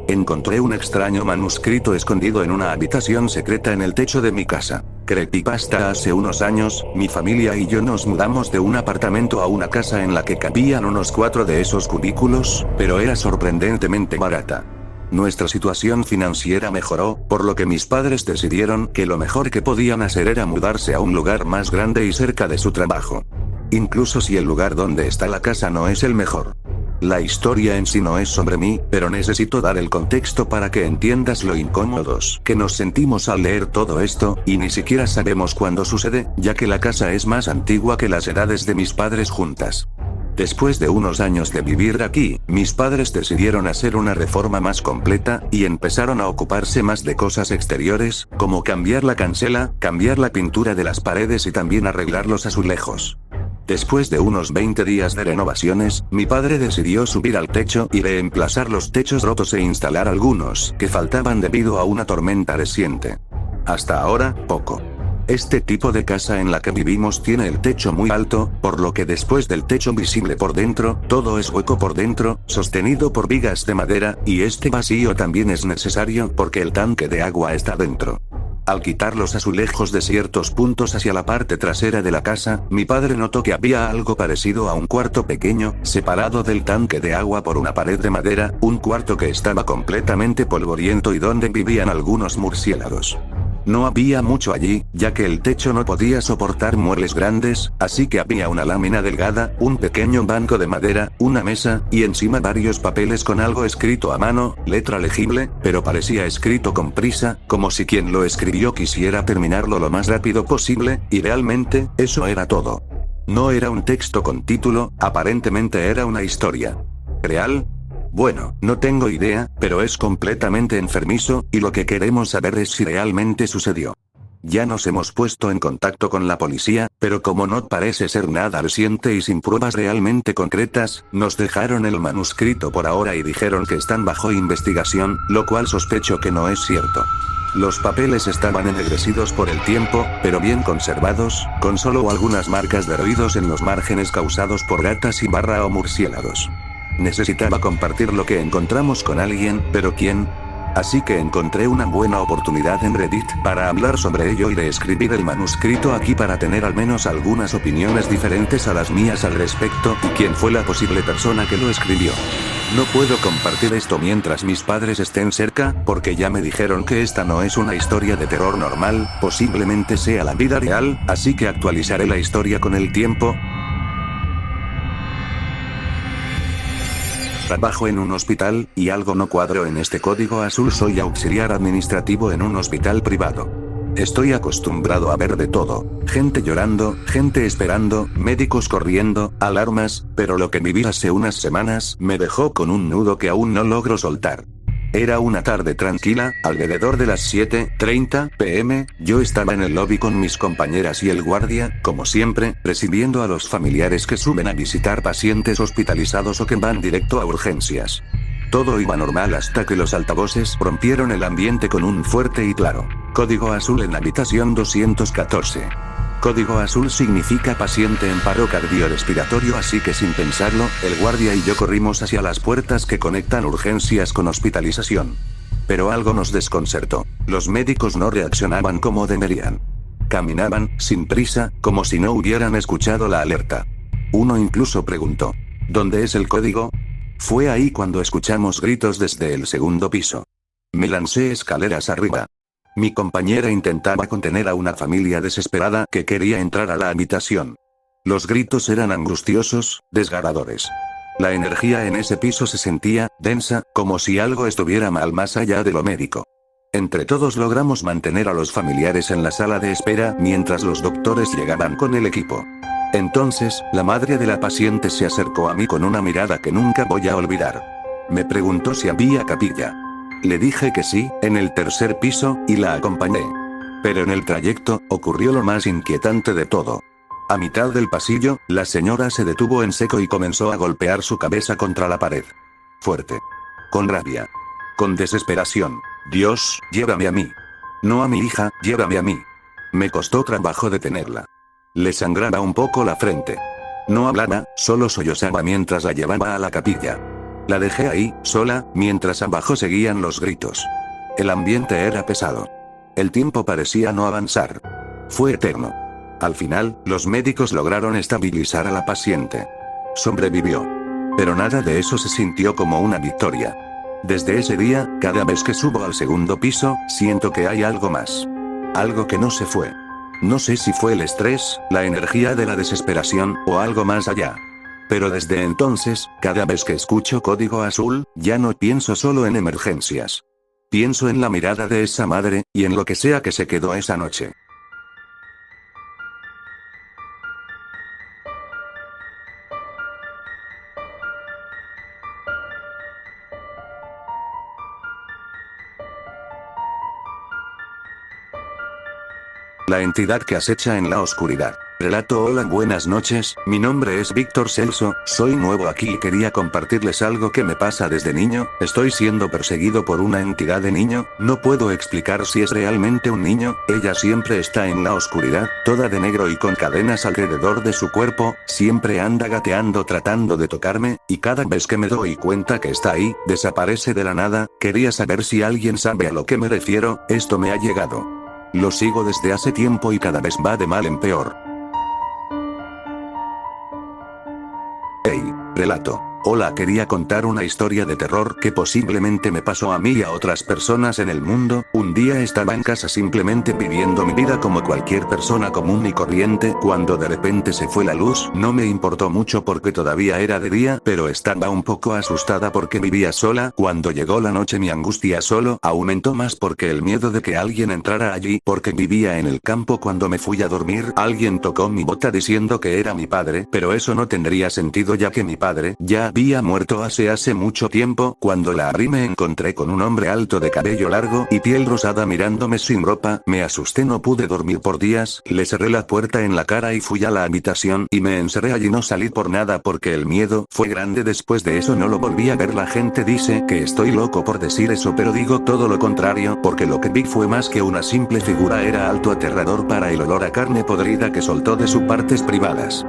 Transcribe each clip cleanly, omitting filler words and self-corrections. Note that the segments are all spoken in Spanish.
Encontré un extraño manuscrito escondido en una habitación secreta en el techo de mi casa. Creepypasta: hace unos años, mi familia y yo nos mudamos de un apartamento a una casa en la que cabían unos 4 de esos cubículos, pero era sorprendentemente barata. Nuestra situación financiera mejoró, por lo que mis padres decidieron que lo mejor que podían hacer era mudarse a un lugar más grande y cerca de su trabajo. Incluso si el lugar donde está la casa no es el mejor. La historia en sí no es sobre mí, pero necesito dar el contexto para que entiendas lo incómodos que nos sentimos al leer todo esto, y ni siquiera sabemos cuándo sucede, ya que la casa es más antigua que las edades de mis padres juntas. Después de unos años de vivir aquí, mis padres decidieron hacer una reforma más completa, y empezaron a ocuparse más de cosas exteriores, como cambiar la cancela, cambiar la pintura de las paredes y también arreglar los azulejos. Después de unos 20 días de renovaciones, mi padre decidió subir al techo y reemplazar los techos rotos e instalar algunos que faltaban debido a una tormenta reciente. Hasta ahora, poco. Este tipo de casa en la que vivimos tiene el techo muy alto, por lo que después del techo visible por dentro, todo es hueco por dentro, sostenido por vigas de madera, y este vacío también es necesario porque el tanque de agua está dentro. Al quitar los azulejos de ciertos puntos hacia la parte trasera de la casa, mi padre notó que había algo parecido a un cuarto pequeño, separado del tanque de agua por una pared de madera, un cuarto que estaba completamente polvoriento y donde vivían algunos murciélagos. No había mucho allí, ya que el techo no podía soportar muebles grandes, así que había una lámina delgada, un pequeño banco de madera, una mesa, y encima varios papeles con algo escrito a mano, letra legible, pero parecía escrito con prisa, como si quien lo escribió quisiera terminarlo lo más rápido posible, y realmente, eso era todo. No era un texto con título, aparentemente era una historia. ¿Real? Bueno, no tengo idea, pero es completamente enfermizo, y lo que queremos saber es si realmente sucedió. Ya nos hemos puesto en contacto con la policía, pero como no parece ser nada reciente y sin pruebas realmente concretas, nos dejaron el manuscrito por ahora y dijeron que están bajo investigación, lo cual sospecho que no es cierto. Los papeles estaban ennegrecidos por el tiempo, pero bien conservados, con solo algunas marcas de roídos en los márgenes causados por gatas y o murciélagos. Necesitaba compartir lo que encontramos con alguien, pero ¿quién? Así que encontré una buena oportunidad en Reddit para hablar sobre ello y reescribir el manuscrito aquí para tener al menos algunas opiniones diferentes a las mías al respecto, y quién fue la posible persona que lo escribió. No puedo compartir esto mientras mis padres estén cerca, porque ya me dijeron que esta no es una historia de terror normal, posiblemente sea la vida real, así que actualizaré la historia con el tiempo. Trabajo en un hospital, y algo no cuadro en este código azul. Soy auxiliar administrativo en un hospital privado. Estoy acostumbrado a ver de todo. Gente llorando, gente esperando, médicos corriendo, alarmas, pero lo que viví hace unas semanas me dejó con un nudo que aún no logro soltar. Era una tarde tranquila, alrededor de las 7:30 p.m., yo estaba en el lobby con mis compañeras y el guardia, como siempre, recibiendo a los familiares que suben a visitar pacientes hospitalizados o que van directo a urgencias. Todo iba normal hasta que los altavoces rompieron el ambiente con un fuerte y claro: código azul en habitación 214. Código azul significa paciente en paro cardiorrespiratorio, así que sin pensarlo, el guardia y yo corrimos hacia las puertas que conectan urgencias con hospitalización. Pero algo nos desconcertó. Los médicos no reaccionaban como deberían. Caminaban, sin prisa, como si no hubieran escuchado la alerta. Uno incluso preguntó: ¿dónde es el código? Fue ahí cuando escuchamos gritos desde el segundo piso. Me lancé escaleras arriba. Mi compañera intentaba contener a una familia desesperada que quería entrar a la habitación. Los gritos eran angustiosos, desgarradores. La energía en ese piso se sentía densa, como si algo estuviera mal más allá de lo médico. Entre todos logramos mantener a los familiares en la sala de espera mientras los doctores llegaban con el equipo. Entonces, la madre de la paciente se acercó a mí con una mirada que nunca voy a olvidar. Me preguntó si había capilla. Le dije que sí, en el tercer piso, y la acompañé. Pero en el trayecto, ocurrió lo más inquietante de todo. A mitad del pasillo, la señora se detuvo en seco y comenzó a golpear su cabeza contra la pared. Fuerte. Con rabia. Con desesperación. Dios, llévame a mí. No a mi hija, llévame a mí. Me costó trabajo detenerla. Le sangraba un poco la frente. No hablaba, solo sollozaba mientras la llevaba a la capilla. La dejé ahí, sola, mientras abajo seguían los gritos. El ambiente era pesado. El tiempo parecía no avanzar. Fue eterno. Al final, los médicos lograron estabilizar a la paciente. Sobrevivió. Pero nada de eso se sintió como una victoria. Desde ese día, cada vez que subo al segundo piso, siento que hay algo más. Algo que no se fue. No sé si fue el estrés, la energía de la desesperación, o algo más allá. Pero desde entonces, cada vez que escucho Código Azul, ya no pienso solo en emergencias. Pienso en la mirada de esa madre, y en lo que sea que se quedó esa noche. La entidad que acecha en la oscuridad. Relato. Hola, buenas noches, mi nombre es Víctor Celso, soy nuevo aquí y quería compartirles algo que me pasa desde niño. Estoy siendo perseguido por una entidad de niño, no puedo explicar si es realmente un niño, ella siempre está en la oscuridad, toda de negro y con cadenas alrededor de su cuerpo, siempre anda gateando tratando de tocarme, y cada vez que me doy cuenta que está ahí, desaparece de la nada. Quería saber si alguien sabe a lo que me refiero, esto me ha llegado. Lo sigo desde hace tiempo y cada vez va de mal en peor. Hey, relato. Hola, quería contar una historia de terror que posiblemente me pasó a mí y a otras personas en el mundo. Un día estaba en casa simplemente viviendo mi vida como cualquier persona común y corriente, cuando de repente se fue la luz. No me importó mucho porque todavía era de día, pero estaba un poco asustada porque vivía sola. Cuando llegó la noche mi angustia solo aumentó más porque el miedo de que alguien entrara allí, porque vivía en el campo. Cuando me fui a dormir, alguien tocó mi bota diciendo que era mi padre, pero eso no tendría sentido ya que mi padre ya había muerto hace mucho tiempo. Cuando la abrí me encontré con un hombre alto de cabello largo y piel rosada mirándome sin ropa. Me asusté, no pude dormir por días, le cerré la puerta en la cara y fui a la habitación y me encerré allí. No salí por nada porque el miedo fue grande. Después de eso no lo volví a ver. La gente dice que estoy loco por decir eso, pero digo todo lo contrario, porque lo que vi fue más que una simple figura, era alto, aterrador para el olor a carne podrida que soltó de sus partes privadas.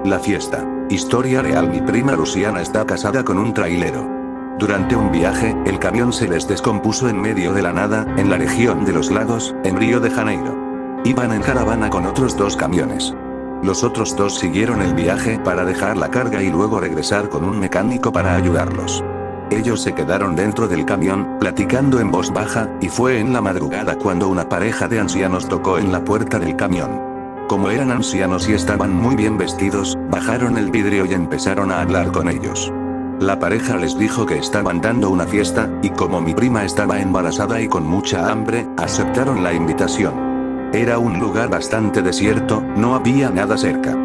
La fiesta. Historia real. Mi prima Luciana está casada con un trailero. Durante un viaje, el camión se les descompuso en medio de la nada, en la región de los lagos, en Río de Janeiro. Iban en caravana con otros 2 camiones. Los otros 2 siguieron el viaje para dejar la carga y luego regresar con un mecánico para ayudarlos. Ellos se quedaron dentro del camión, platicando en voz baja, y fue en la madrugada cuando una pareja de ancianos tocó en la puerta del camión. Como eran ancianos y estaban muy bien vestidos, bajaron el vidrio y empezaron a hablar con ellos. La pareja les dijo que estaban dando una fiesta, y como mi prima estaba embarazada y con mucha hambre, aceptaron la invitación. Era un lugar bastante desierto, no había nada cerca.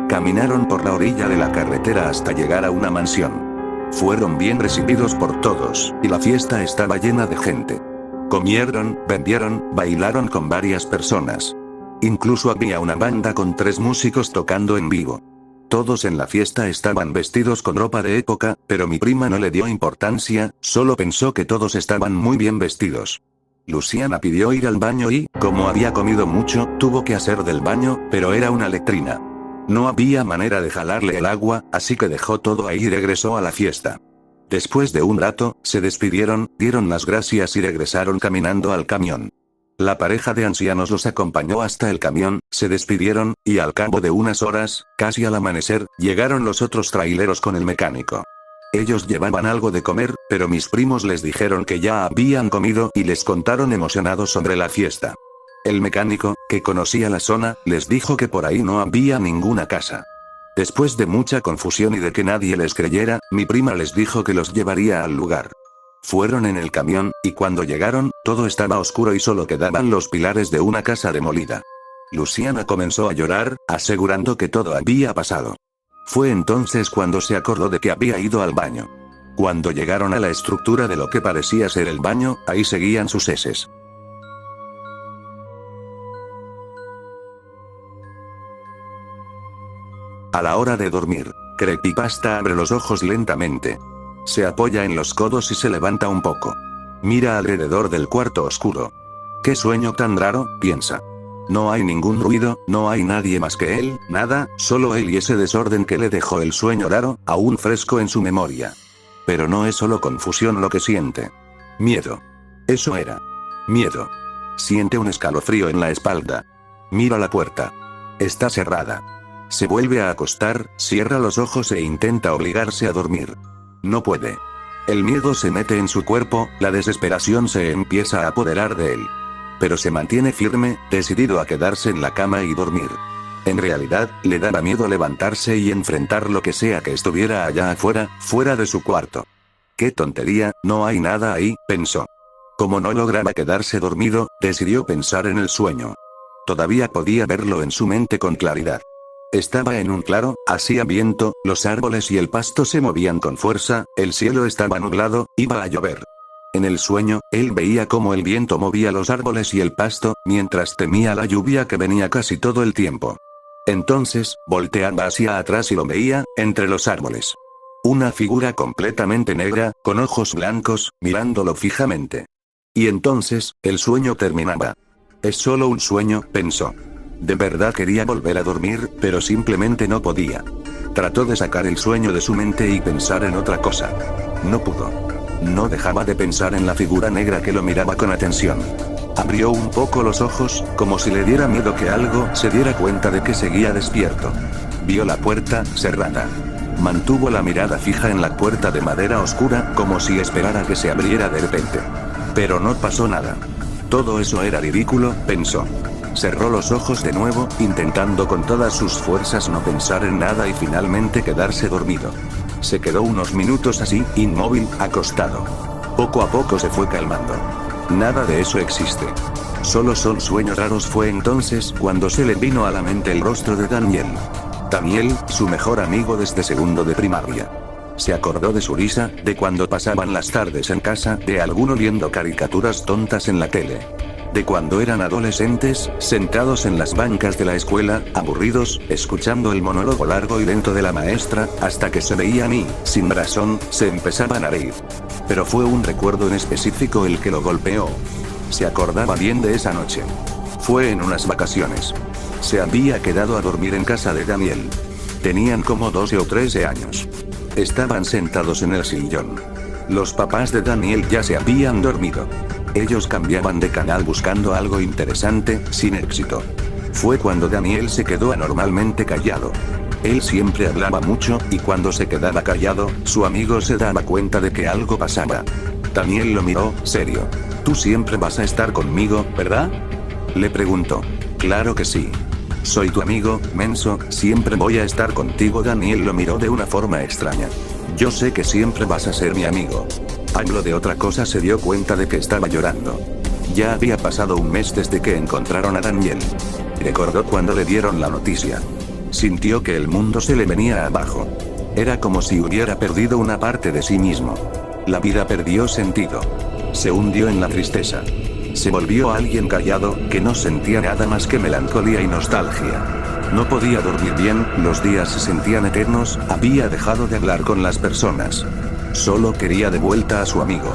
Caminaron por la orilla de la carretera hasta llegar a una mansión. Fueron bien recibidos por todos, y la fiesta estaba llena de gente. Comieron, bebieron, bailaron con varias personas. Incluso había una banda con 3 músicos tocando en vivo. Todos en la fiesta estaban vestidos con ropa de época, pero mi prima no le dio importancia, solo pensó que todos estaban muy bien vestidos. Luciana pidió ir al baño y, como había comido mucho, tuvo que hacer del baño, pero era una letrina. No había manera de jalarle el agua, así que dejó todo ahí y regresó a la fiesta. Después de un rato, se despidieron, dieron las gracias y regresaron caminando al camión. La pareja de ancianos los acompañó hasta el camión, se despidieron, y al cabo de unas horas, casi al amanecer, llegaron los otros traileros con el mecánico. Ellos llevaban algo de comer, pero mis primos les dijeron que ya habían comido y les contaron emocionados sobre la fiesta. El mecánico, que conocía la zona, les dijo que por ahí no había ninguna casa. Después de mucha confusión y de que nadie les creyera, mi prima les dijo que los llevaría al lugar. Fueron en el camión, y cuando llegaron, todo estaba oscuro y solo quedaban los pilares de una casa demolida. Luciana comenzó a llorar, asegurando que todo había pasado. Fue entonces cuando se acordó de que había ido al baño. Cuando llegaron a la estructura de lo que parecía ser el baño, ahí seguían sus heces. A la hora de dormir, Creepypasta abre los ojos lentamente. Se apoya en los codos y se levanta un poco. Mira alrededor del cuarto oscuro. ¿Qué sueño tan raro?, piensa. No hay ningún ruido, no hay nadie más que él, nada, solo él y ese desorden que le dejó el sueño raro, aún fresco en su memoria. Pero no es solo confusión lo que siente. Miedo. Eso era. Miedo. Siente un escalofrío en la espalda. Mira la puerta. Está cerrada. Se vuelve a acostar, cierra los ojos e intenta obligarse a dormir. No puede. El miedo se mete en su cuerpo, la desesperación se empieza a apoderar de él. Pero se mantiene firme, decidido a quedarse en la cama y dormir. En realidad, le daba miedo levantarse y enfrentar lo que sea que estuviera allá afuera, fuera de su cuarto. ¡Qué tontería! No hay nada ahí, pensó. Como no lograba quedarse dormido, decidió pensar en el sueño. Todavía podía verlo en su mente con claridad. Estaba en un claro, hacía viento, los árboles y el pasto se movían con fuerza, el cielo estaba nublado, iba a llover. En el sueño, él veía cómo el viento movía los árboles y el pasto, mientras temía la lluvia que venía casi todo el tiempo. Entonces, volteaba hacia atrás y lo veía, entre los árboles. Una figura completamente negra, con ojos blancos, mirándolo fijamente. Y entonces, el sueño terminaba. Es solo un sueño, pensó. De verdad quería volver a dormir, pero simplemente no podía. Trató de sacar el sueño de su mente y pensar en otra cosa. No pudo. No dejaba de pensar en la figura negra que lo miraba con atención. Abrió un poco los ojos, como si le diera miedo que algo se diera cuenta de que seguía despierto. Vio la puerta, cerrada. Mantuvo la mirada fija en la puerta de madera oscura, como si esperara que se abriera de repente. Pero no pasó nada. Todo eso era ridículo, pensó. Cerró los ojos de nuevo, intentando con todas sus fuerzas no pensar en nada y finalmente quedarse dormido. Se quedó unos minutos así, inmóvil, acostado. Poco a poco se fue calmando. Nada de eso existe. Solo son sueños raros. Fue entonces cuando se le vino a la mente el rostro de Daniel. Daniel, su mejor amigo desde segundo de primaria. Se acordó de su risa, de cuando pasaban las tardes en casa, de alguno viendo caricaturas tontas en la tele. De cuando eran adolescentes, sentados en las bancas de la escuela, aburridos, escuchando el monólogo largo y lento de la maestra, hasta que se veían y, sin razón, se empezaban a reír. Pero fue un recuerdo en específico el que lo golpeó. Se acordaba bien de esa noche. Fue en unas vacaciones. Se había quedado a dormir en casa de Daniel. Tenían como 12 o 13 años. Estaban sentados en el sillón. Los papás de Daniel ya se habían dormido. Ellos cambiaban de canal buscando algo interesante, sin éxito. Fue cuando Daniel se quedó anormalmente callado. Él siempre hablaba mucho, y cuando se quedaba callado, su amigo se daba cuenta de que algo pasaba. Daniel lo miró, serio. «Tú siempre vas a estar conmigo, ¿verdad?», le preguntó. «Claro que sí. Soy tu amigo, menso, siempre voy a estar contigo». Daniel lo miró de una forma extraña. «Yo sé que siempre vas a ser mi amigo». Habló de otra cosa. Se dio cuenta de que estaba llorando. Ya había pasado un mes desde que encontraron a Daniel. Recordó cuando le dieron la noticia. Sintió que el mundo se le venía abajo. Era como si hubiera perdido una parte de sí mismo. La vida perdió sentido. Se hundió en la tristeza. Se volvió alguien callado, que no sentía nada más que melancolía y nostalgia. No podía dormir bien, los días se sentían eternos, había dejado de hablar con las personas. Solo quería de vuelta a su amigo.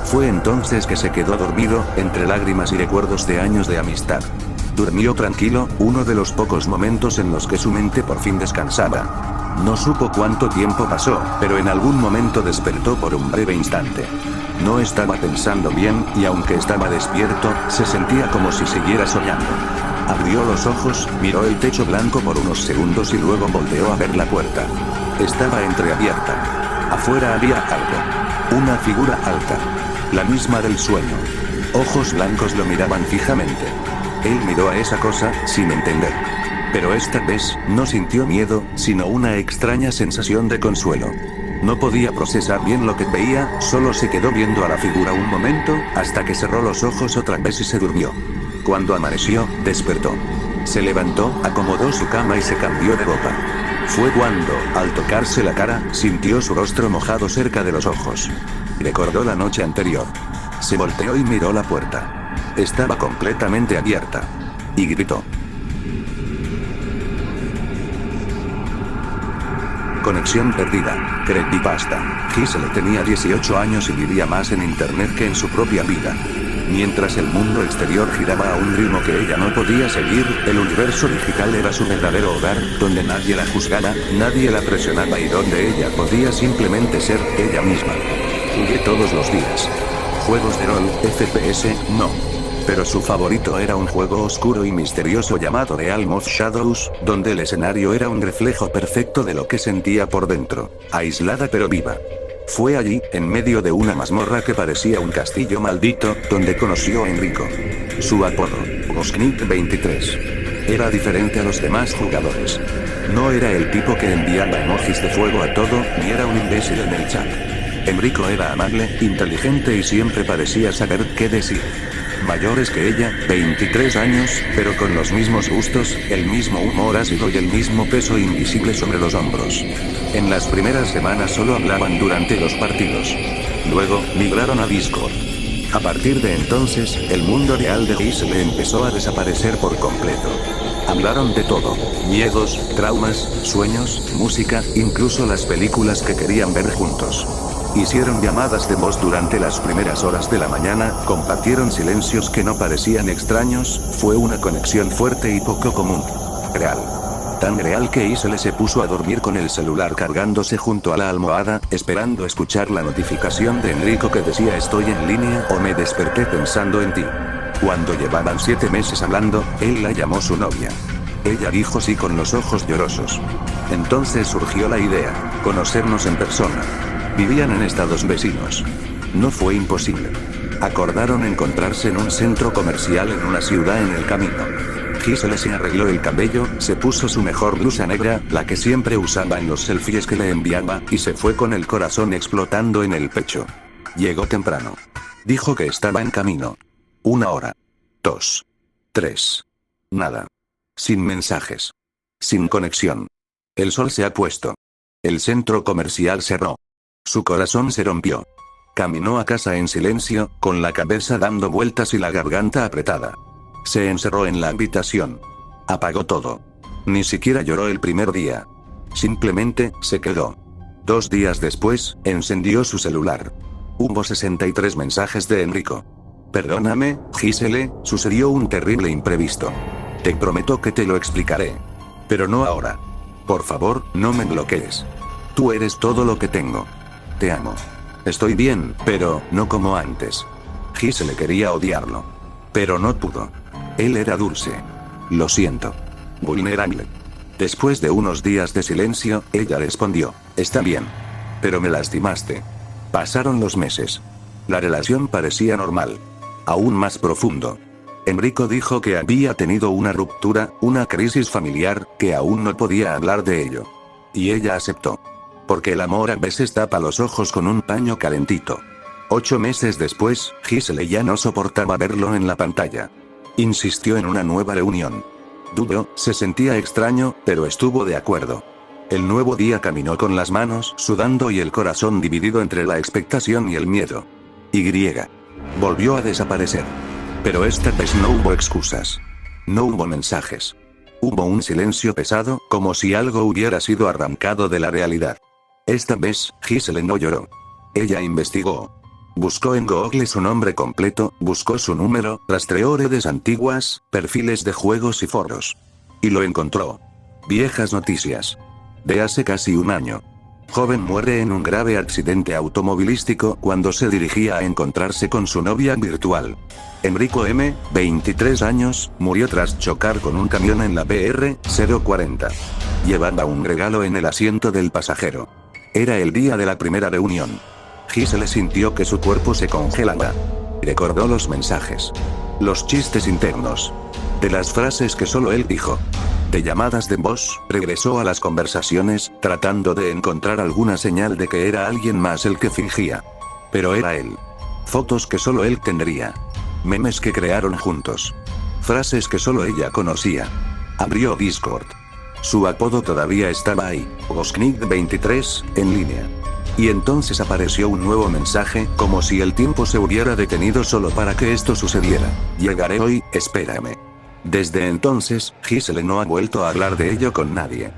Fue entonces que se quedó dormido, entre lágrimas y recuerdos de años de amistad. Durmió tranquilo, uno de los pocos momentos en los que su mente por fin descansaba. No supo cuánto tiempo pasó, pero en algún momento despertó por un breve instante. No estaba pensando bien, y aunque estaba despierto, se sentía como si siguiera soñando. Abrió los ojos, miró el techo blanco por unos segundos y luego volteó a ver la puerta. Estaba entreabierta. Afuera había algo. Una figura alta. La misma del sueño. Ojos blancos lo miraban fijamente. Él miró a esa cosa, sin entender. Pero esta vez, no sintió miedo, sino una extraña sensación de consuelo. No podía procesar bien lo que veía, solo se quedó viendo a la figura un momento, hasta que cerró los ojos otra vez y se durmió. Cuando amaneció, despertó. Se levantó, acomodó su cama y se cambió de ropa. Fue cuando, al tocarse la cara, sintió su rostro mojado cerca de los ojos. Recordó la noche anterior. Se volteó y miró la puerta. Estaba completamente abierta. Y gritó. Conexión perdida. Creepypasta. Giselle tenía 18 años y vivía más en internet que en su propia vida. Mientras el mundo exterior giraba a un ritmo que ella no podía seguir, el universo digital era su verdadero hogar, donde nadie la juzgaba, nadie la presionaba y donde ella podía simplemente ser ella misma. Jugué todos los días. Juegos de rol, FPS, no. Pero su favorito era un juego oscuro y misterioso llamado Realm of Shadows, donde el escenario era un reflejo perfecto de lo que sentía por dentro, aislada pero viva. Fue allí, en medio de una mazmorra que parecía un castillo maldito, donde conoció a Enrico. Su apodo, Gosknik 23. Era diferente a los demás jugadores. No era el tipo que enviaba emojis de fuego a todo, ni era un imbécil en el chat. Enrico era amable, inteligente y siempre parecía saber qué decir. Mayores que ella, 23 años, pero con los mismos gustos, el mismo humor ácido y el mismo peso invisible sobre los hombros. En las primeras semanas solo hablaban durante los partidos. Luego, migraron a Discord. A partir de entonces, el mundo real de Giselle empezó a desaparecer por completo. Hablaron de todo: miedos, traumas, sueños, música, incluso las películas que querían ver juntos. Hicieron llamadas de voz durante las primeras horas de la mañana, compartieron silencios que no parecían extraños, fue una conexión fuerte y poco común. Real. Tan real que Giselle se puso a dormir con el celular cargándose junto a la almohada, esperando escuchar la notificación de Enrico que decía estoy en línea o me desperté pensando en ti. Cuando llevaban 7 meses hablando, él la llamó su novia. Ella dijo sí con los ojos llorosos. Entonces surgió la idea: conocernos en persona. Vivían en estados vecinos. No fue imposible. Acordaron encontrarse en un centro comercial en una ciudad en el camino. Giselle se arregló el cabello, se puso su mejor blusa negra, la que siempre usaba en los selfies que le enviaba, y se fue con el corazón explotando en el pecho. Llegó temprano. Dijo que estaba en camino. 1 hora. 2. 3. Nada. Sin mensajes. Sin conexión. El sol se ha puesto. El centro comercial cerró. Su corazón se rompió. Caminó a casa en silencio, con la cabeza dando vueltas y la garganta apretada. Se encerró en la habitación. Apagó todo. Ni siquiera lloró el primer día. Simplemente, se quedó. 2 días después, encendió su celular. Hubo 63 mensajes de Enrico. Perdóname, Giselle, sucedió un terrible imprevisto. Te prometo que te lo explicaré. Pero no ahora. Por favor, no me bloquees. Tú eres todo lo que tengo. Te amo. Estoy bien, pero no como antes. Giselle quería odiarlo. Pero no pudo. Él era dulce. Lo siento. Vulnerable. Después de unos días de silencio, ella respondió: está bien. Pero me lastimaste. Pasaron los meses. La relación parecía normal. Aún más profundo. Enrico dijo que había tenido una ruptura, una crisis familiar, que aún no podía hablar de ello. Y ella aceptó. Porque el amor a veces tapa los ojos con un paño calentito. 8 meses después, Giselle ya no soportaba verlo en la pantalla. Insistió en una nueva reunión. Dudó, se sentía extraño, pero estuvo de acuerdo. El nuevo día caminó con las manos sudando y el corazón dividido entre la expectación y el miedo. Y volvió a desaparecer. Pero esta vez no hubo excusas. No hubo mensajes. Hubo un silencio pesado, como si algo hubiera sido arrancado de la realidad. Esta vez, Giselle no lloró. Ella investigó. Buscó en Google su nombre completo, buscó su número, rastreó redes antiguas, perfiles de juegos y foros. Y lo encontró. Viejas noticias. De hace casi 1 año. Joven muere en un grave accidente automovilístico cuando se dirigía a encontrarse con su novia virtual. Enrico M., 23 años, murió tras chocar con un camión en la BR 040. Llevaba un regalo en el asiento del pasajero. Era el día de la primera reunión. Giselle sintió que su cuerpo se congelaba. Recordó los mensajes. Los chistes internos. De las frases que solo él dijo. De llamadas de voz, regresó a las conversaciones, tratando de encontrar alguna señal de que era alguien más el que fingía. Pero era él. Fotos que solo él tendría. Memes que crearon juntos. Frases que solo ella conocía. Abrió Discord. Su apodo todavía estaba ahí, Gosknik 23, en línea. Y entonces apareció un nuevo mensaje, como si el tiempo se hubiera detenido solo para que esto sucediera. Llegaré hoy, espérame. Desde entonces, Giselle no ha vuelto a hablar de ello con nadie.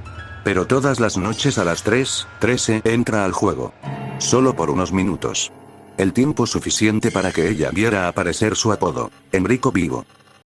Pero todas las noches a las 3:13 entra al juego. Solo por unos minutos. El tiempo suficiente para que ella viera aparecer su apodo, Enrico Vivo.